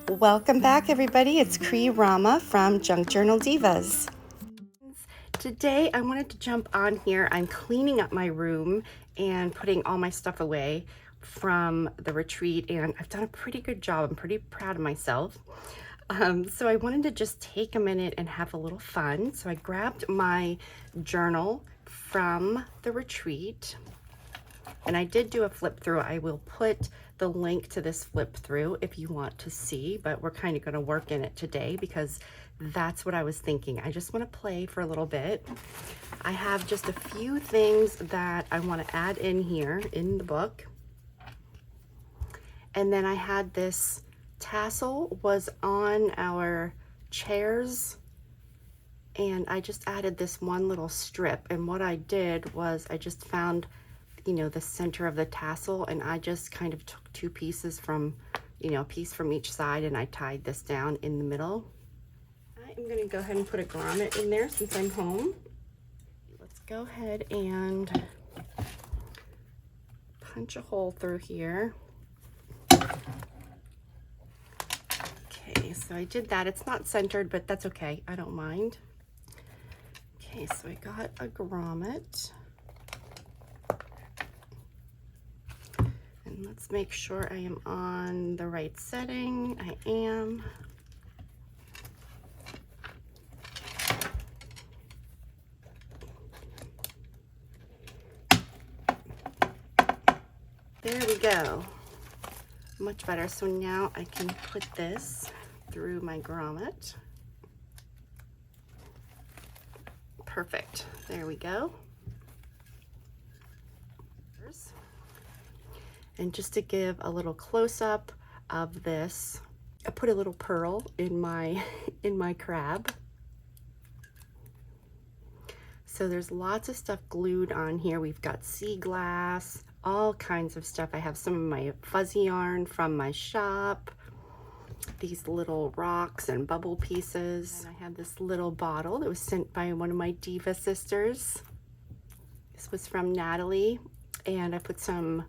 Welcome back, everybody. It's Cree Rama from Junk Journal Divas. Today, I wanted to jump on here. I'm cleaning up my room and putting all my stuff away from the retreat, and I've done a pretty good job. I'm pretty proud of myself. So I wanted to just take a minute and have a little fun. So I grabbed my journal from the retreat, and I did do a flip through. I will put the link to this flip through if you want to see, but we're kind of going to work in it today because that's what I was thinking. I just want to play for a little bit. I have just a few things that I want to add in here in the book. And then I had this tassel was on our chairs, and I just added this one little strip. And what I did was I just found, you know, the center of the tassel, and I just kind of took two pieces from, you know, a piece from each side, and I tied this down in the middle. I'm going to go ahead and put a grommet in there since I'm home. Let's go ahead and punch a hole through here. Okay, so I did that. It's not centered, but that's okay. I don't mind. Okay, so I got a grommet. And let's make sure I am on the right setting. I am. There we go. Much better. So now I can put this through my grommet. Perfect. There we go. And just to give a little close-up of this, I put a little pearl in my crab. So there's lots of stuff glued on here. We've got sea glass, all kinds of stuff. I have some of my fuzzy yarn from my shop, these little rocks and bubble pieces. And I have this little bottle that was sent by one of my Diva sisters. This was from Natalie, and I put some,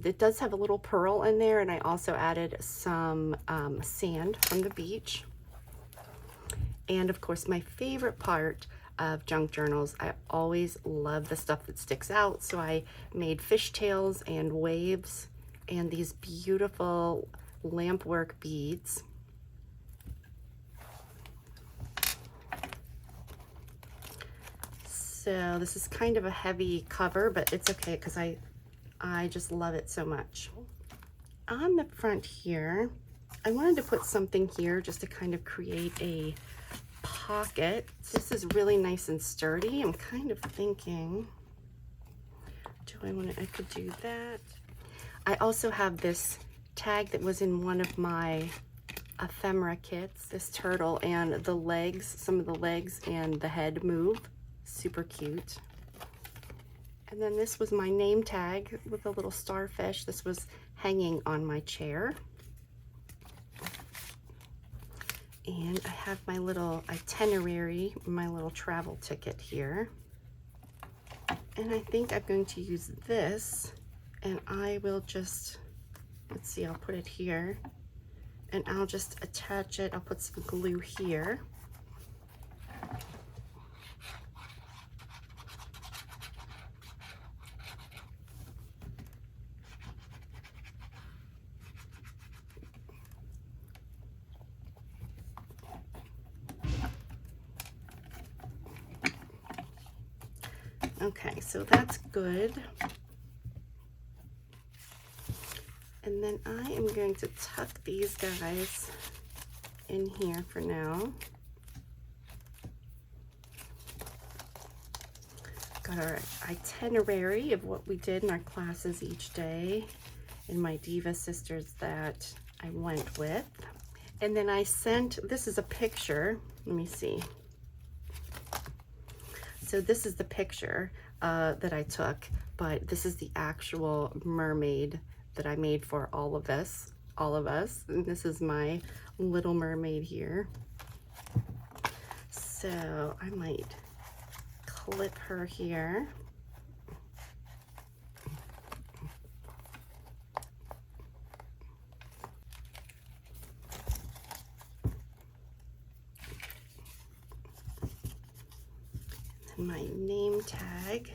it does have a little pearl in there, and I also added some sand from the beach. And of course, my favorite part of junk journals, I always love the stuff that sticks out. So I made fishtails and waves and these beautiful lampwork beads. So this is kind of a heavy cover, but it's okay because I just love it so much. On the front here, I wanted to put something here just to kind of create a pocket. This is really nice and sturdy. I'm kind of thinking, I could do that. I also have this tag that was in one of my ephemera kits, this turtle, and the legs, some of the legs and the head move. Super cute. And then this was my name tag with a little starfish. This was hanging on my chair. And I have my little itinerary, my little travel ticket here. And I think I'm going to use this, and I will just, let's see, I'll put it here, and I'll just attach it. I'll put some glue here. Okay, so that's good. And then I am going to tuck these guys in here for now. Got our itinerary of what we did in our classes each day and my Diva sisters that I went with. And then I sent, this is a picture, let me see. So this is the picture that I took, but this is the actual mermaid that I made for all of us. And this is my little mermaid here. So I might clip her here. And my name tag.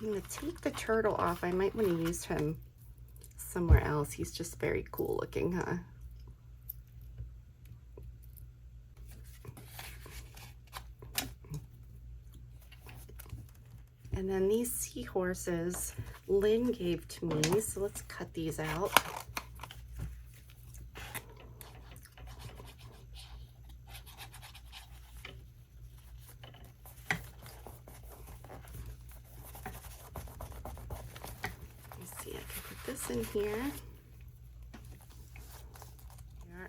I'm going to take the turtle off. I might want to use him somewhere else. He's just very cool looking, huh? And then these seahorses Lynn gave to me, so let's cut these out. Let's see, I can put this in here.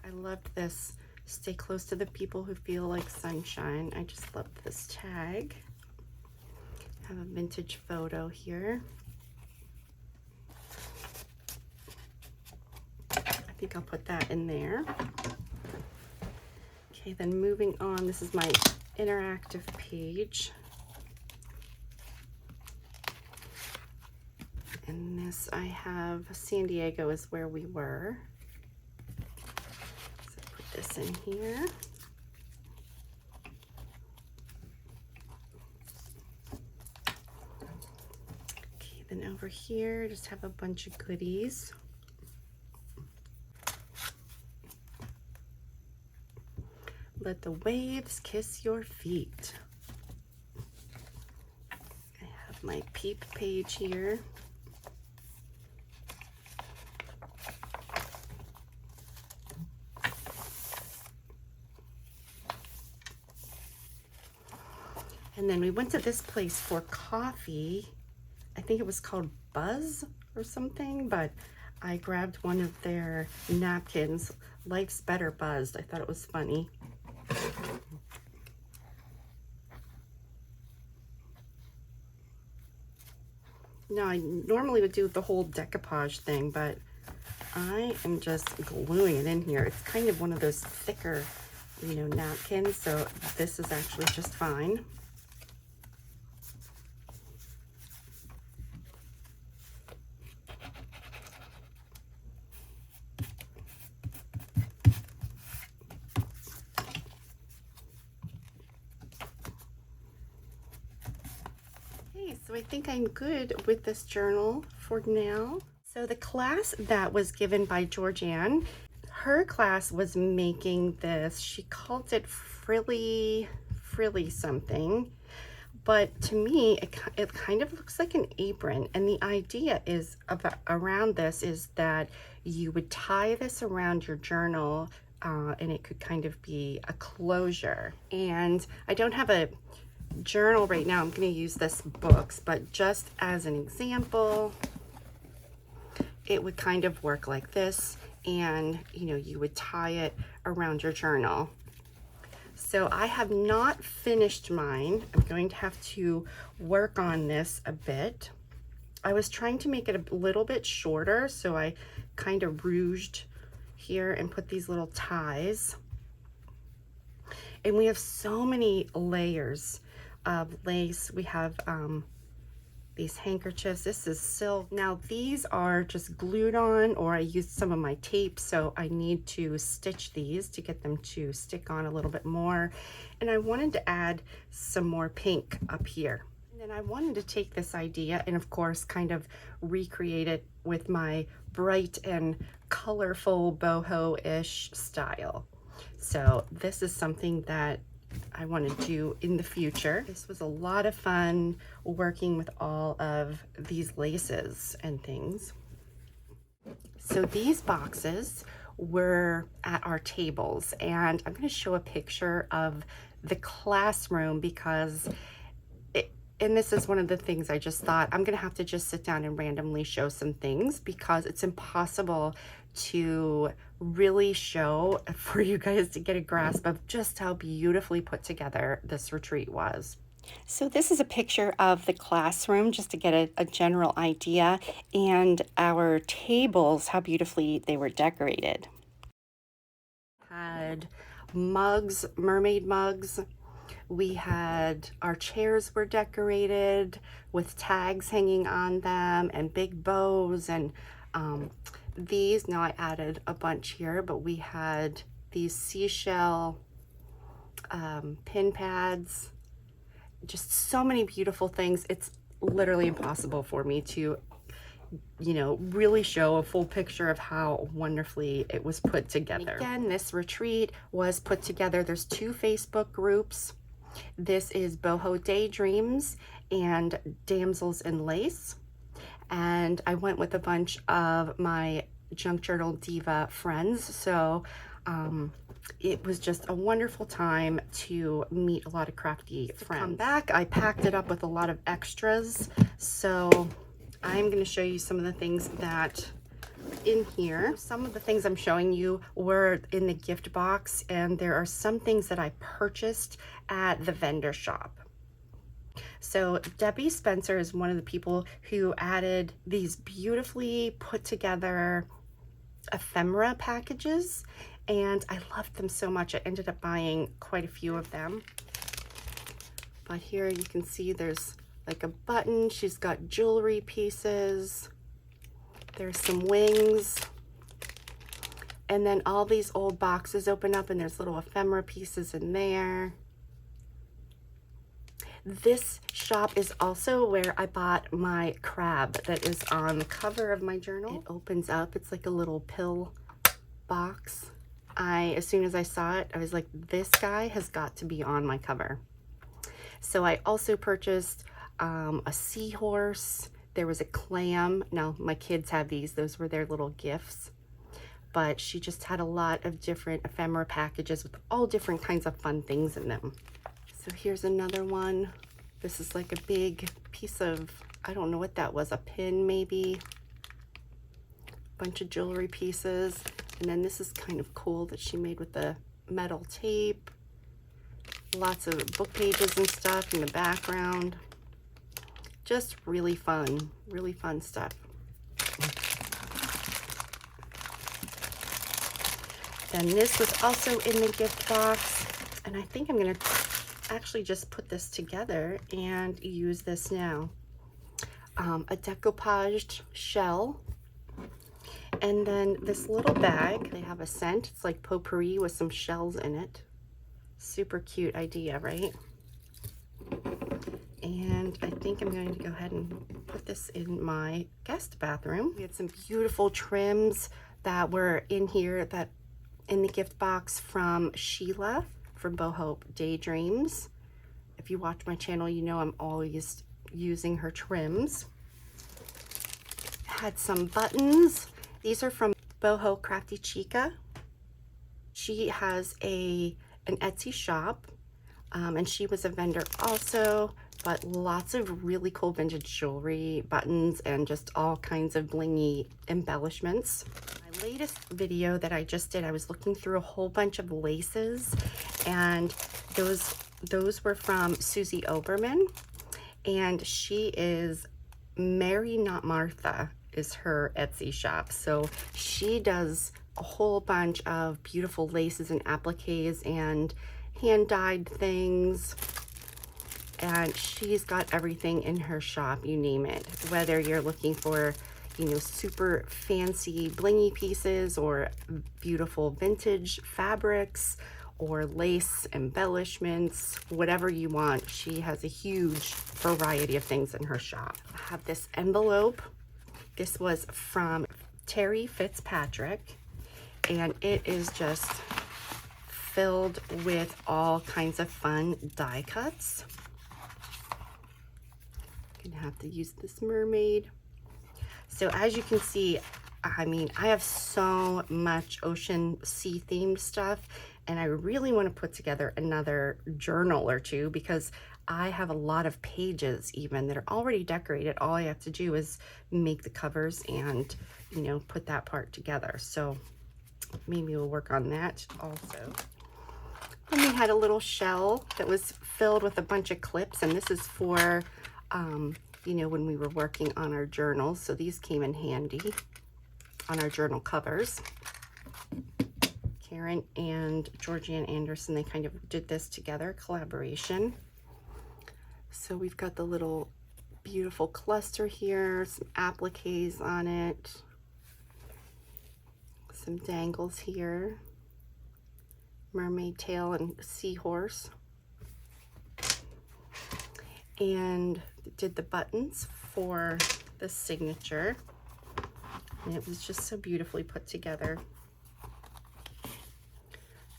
I loved this. Stay close to the people who feel like sunshine. I just love this tag. Have a vintage photo here. I think I'll put that in there. Okay, then moving on, this is my interactive page. And this, I have San Diego is where we were. So put this in here. Okay, then over here, just have a bunch of goodies. Let the waves kiss your feet. I have my peep page here. And then we went to this place for coffee. I think it was called Buzz or something, but I grabbed one of their napkins. Life's Better Buzzed. I thought it was funny. Now, I normally would do the whole decoupage thing, but I am just gluing it in here. It's kind of one of those thicker, you know, napkins, so this is actually just fine. So I think I'm good with this journal for now. So the class that was given by Georgianne, her class was making this, she called it frilly something, but to me it kind of looks like an apron, and the idea is around this is that you would tie this around your journal and it could kind of be a closure. And I don't have a journal right now. I'm going to use this books, but just as an example, it would kind of work like this, and you know, you would tie it around your journal. So I have not finished mine. I'm going to have to work on this a bit. I was trying to make it a little bit shorter, so I kind of rouged here and put these little ties. And we have so many layers of lace. We have these handkerchiefs. This is silk. Now these are just glued on, or I used some of my tape, so I need to stitch these to get them to stick on a little bit more. And I wanted to add some more pink up here. And then I wanted to take this idea and of course kind of recreate it with my bright and colorful boho-ish style. So this is something that I want to do in the future. This was a lot of fun working with all of these laces and things. So these boxes were at our tables, and I'm going to show a picture of the classroom because and this is one of the things I just thought I'm going to have to just sit down and randomly show some things because it's impossible to really show for you guys to get a grasp of just how beautifully put together this retreat was. So this is a picture of the classroom just to get a general idea, and our tables, how beautifully they were decorated. Had mugs, mermaid mugs, We had, our chairs were decorated with tags hanging on them and big bows, and these, now I added a bunch here, but we had these seashell pin pads, just so many beautiful things. It's literally impossible for me to, you know, really show a full picture of how wonderfully it was put together. And again, this retreat was put together. There's 2 Facebook groups. This is Boho Daydreams and Damsels in Lace. And I went with a bunch of my Junk Journal Diva friends. So it was just a wonderful time to meet a lot of crafty friends. Come back, I packed it up with a lot of extras. So I'm going to show you some of the things that in here. Some of the things I'm showing you were in the gift box, and there are some things that I purchased at the vendor shop. So Debbie Spencer is one of the people who added these beautifully put together ephemera packages, and I loved them so much. I ended up buying quite a few of them. But here you can see there's like a button. She's got jewelry pieces. There's some wings. And then all these old boxes open up and there's little ephemera pieces in there. This shop is also where I bought my crab that is on the cover of my journal. It opens up. It's like a little pill box. As soon as I saw it, I was like, this guy has got to be on my cover. So I also purchased a seahorse. There was a clam. Now my kids have these. Those were their little gifts. But she just had a lot of different ephemera packages with all different kinds of fun things in them. So here's another one. This is like a big piece of, I don't know what that was, a pin maybe. Bunch of jewelry pieces. And then this is kind of cool that she made with the metal tape. Lots of book pages and stuff in the background. Just really fun stuff. Then this was also in the gift box, and I think I'm gonna actually just put this together and use this now. A decoupaged shell, and then this little bag. They have a scent. It's like potpourri with some shells in it. Super cute idea, right? And I think I'm going to go ahead and put this in my guest bathroom. We had some beautiful trims that were in here, that in the gift box from Sheila from Boho Daydreams. If you watch my channel, you know I'm always using her trims. Had some buttons. These are from Boho Crafty Chica. She has an Etsy shop, and she was a vendor also, but lots of really cool vintage jewelry, buttons, and just all kinds of blingy embellishments. My latest video that I just did, I was looking through a whole bunch of laces, and those were from Susie Oberman, and she is Mary Not Martha is her Etsy shop. So she does a whole bunch of beautiful laces and appliques and hand-dyed things, and she's got everything in her shop, you name it. Whether you're looking for, you know, super fancy blingy pieces or beautiful vintage fabrics or lace embellishments, whatever you want, she has a huge variety of things in her shop. I have this envelope. This was from Terry Fitzpatrick, and it is just filled with all kinds of fun die cuts. Gonna have to use this mermaid. So as you can see, I mean, I have so much ocean sea themed stuff, and I really want to put together another journal or two, because I have a lot of pages even that are already decorated. All I have to do is make the covers and, you know, put that part together. So maybe we'll work on that also. And we had a little shell that was filled with a bunch of clips, and this is for, you know, when we were working on our journals. So these came in handy on our journal covers. Karen and Georgianne Anderson, they kind of did this together, collaboration. So we've got the little beautiful cluster here, some appliques on it, some dangles here, mermaid tail and seahorse, and did the buttons for the signature, and it was just so beautifully put together.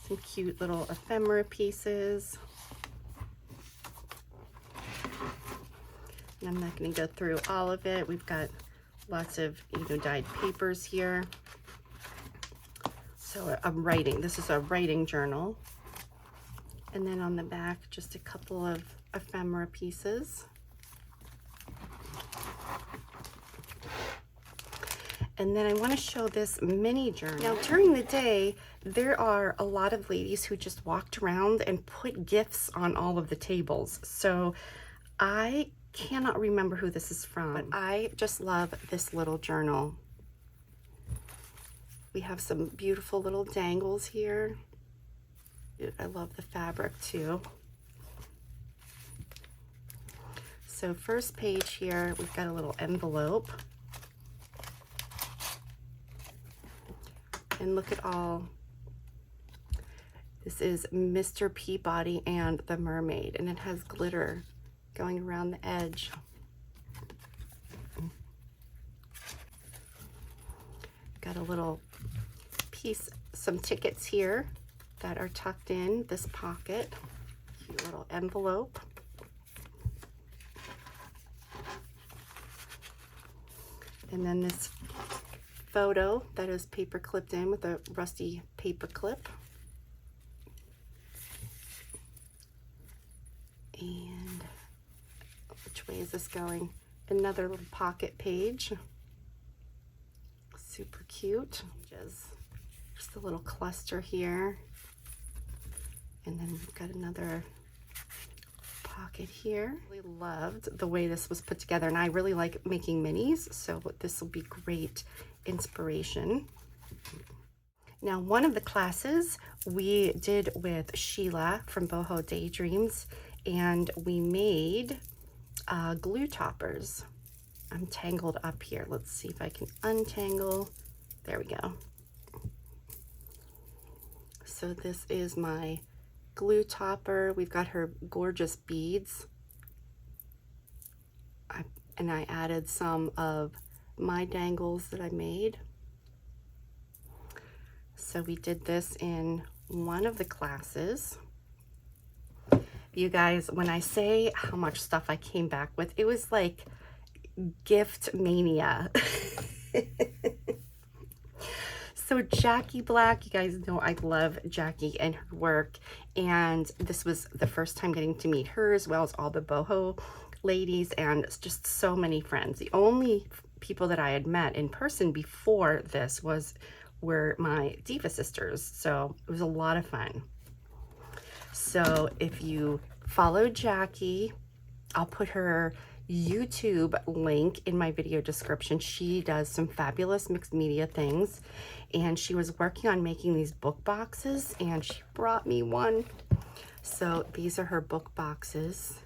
Some cute little ephemera pieces. And I'm not going to go through all of it. We've got lots of, dyed papers here. So I'm writing. This is a writing journal. And then on the back, just a couple of ephemera pieces. And then I want to show this mini journal. Now, during the day, there are a lot of ladies who just walked around and put gifts on all of the tables. So I cannot remember who this is from, but I just love this little journal. We have some beautiful little dangles here. I love the fabric too. So first page here, we've got a little envelope. And look at all. This is Mr. Peabody and the Mermaid, and it has glitter going around the edge. Got a little piece, some tickets here that are tucked in this pocket. Cute little envelope. And then this photo that is paper clipped in with a rusty paper clip. And which way is this going? Another little pocket page. Super cute. Just a little cluster here. And then we've got another pocket here. Really loved the way this was put together, and I really like making minis, so this will be great inspiration. Now, one of the classes we did with Sheila from Boho Daydreams, and we made glue toppers. I'm tangled up here. Let's see if I can untangle. There we go. So this is my glue topper. We've got her gorgeous beads. And I added some of my dangles that I made. So we did this in one of the classes. You guys, when I say how much stuff I came back with, it was like gift mania. So Jackie Black, you guys know I love Jackie and her work, and this was the first time getting to meet her, as well as all the boho ladies, and just so many friends. The only people that I had met in person before this were my Diva sisters, so it was a lot of fun. So if you follow Jackie, I'll put her YouTube link in my video description. She does some fabulous mixed media things, and she was working on making these book boxes, and she brought me one. So these are her book boxes.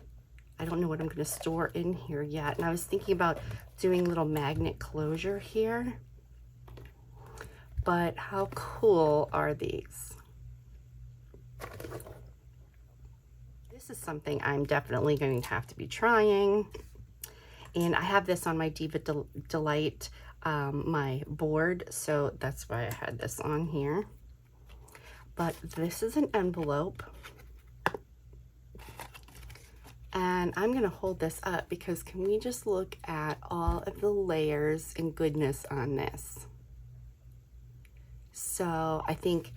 I don't know what I'm going to store in here yet, and I was thinking about doing little magnet closure here, but how cool are these? This is something I'm definitely going to have to be trying. And I have this on my Diva Delight, my board, so that's why I had this on here. But this is an envelope. And I'm going to hold this up because can we just look at all of the layers and goodness on this? So I think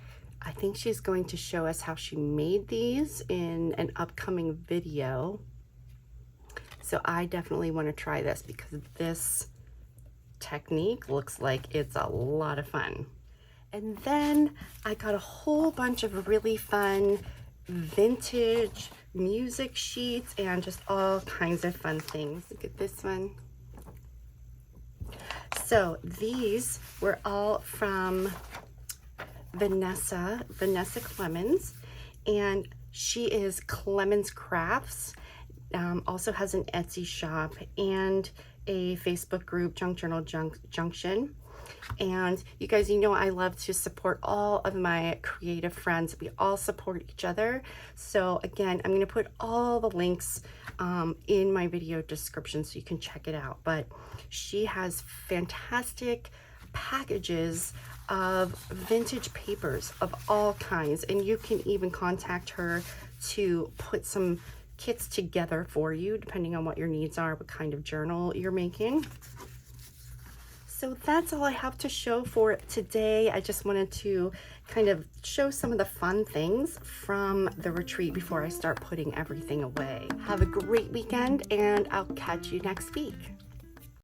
she's going to show us how she made these in an upcoming video. So I definitely want to try this because this technique looks like it's a lot of fun. And then I got a whole bunch of really fun vintage music sheets and just all kinds of fun things. Look at this one. So these were all from Vanessa Clemens, and she is Clemens Crafts. Also has an Etsy shop and a Facebook group, Junk Journal Junction. And you guys, you know I love to support all of my creative friends. We all support each other. So again, I'm going to put all the links in my video description so you can check it out. But she has fantastic packages of vintage papers of all kinds, and you can even contact her to put some kits together for you depending on what your needs are, what kind of journal you're making. So that's all I have to show for today. I just wanted to kind of show some of the fun things from the retreat before I start putting everything away. Have a great weekend, and I'll catch you next week.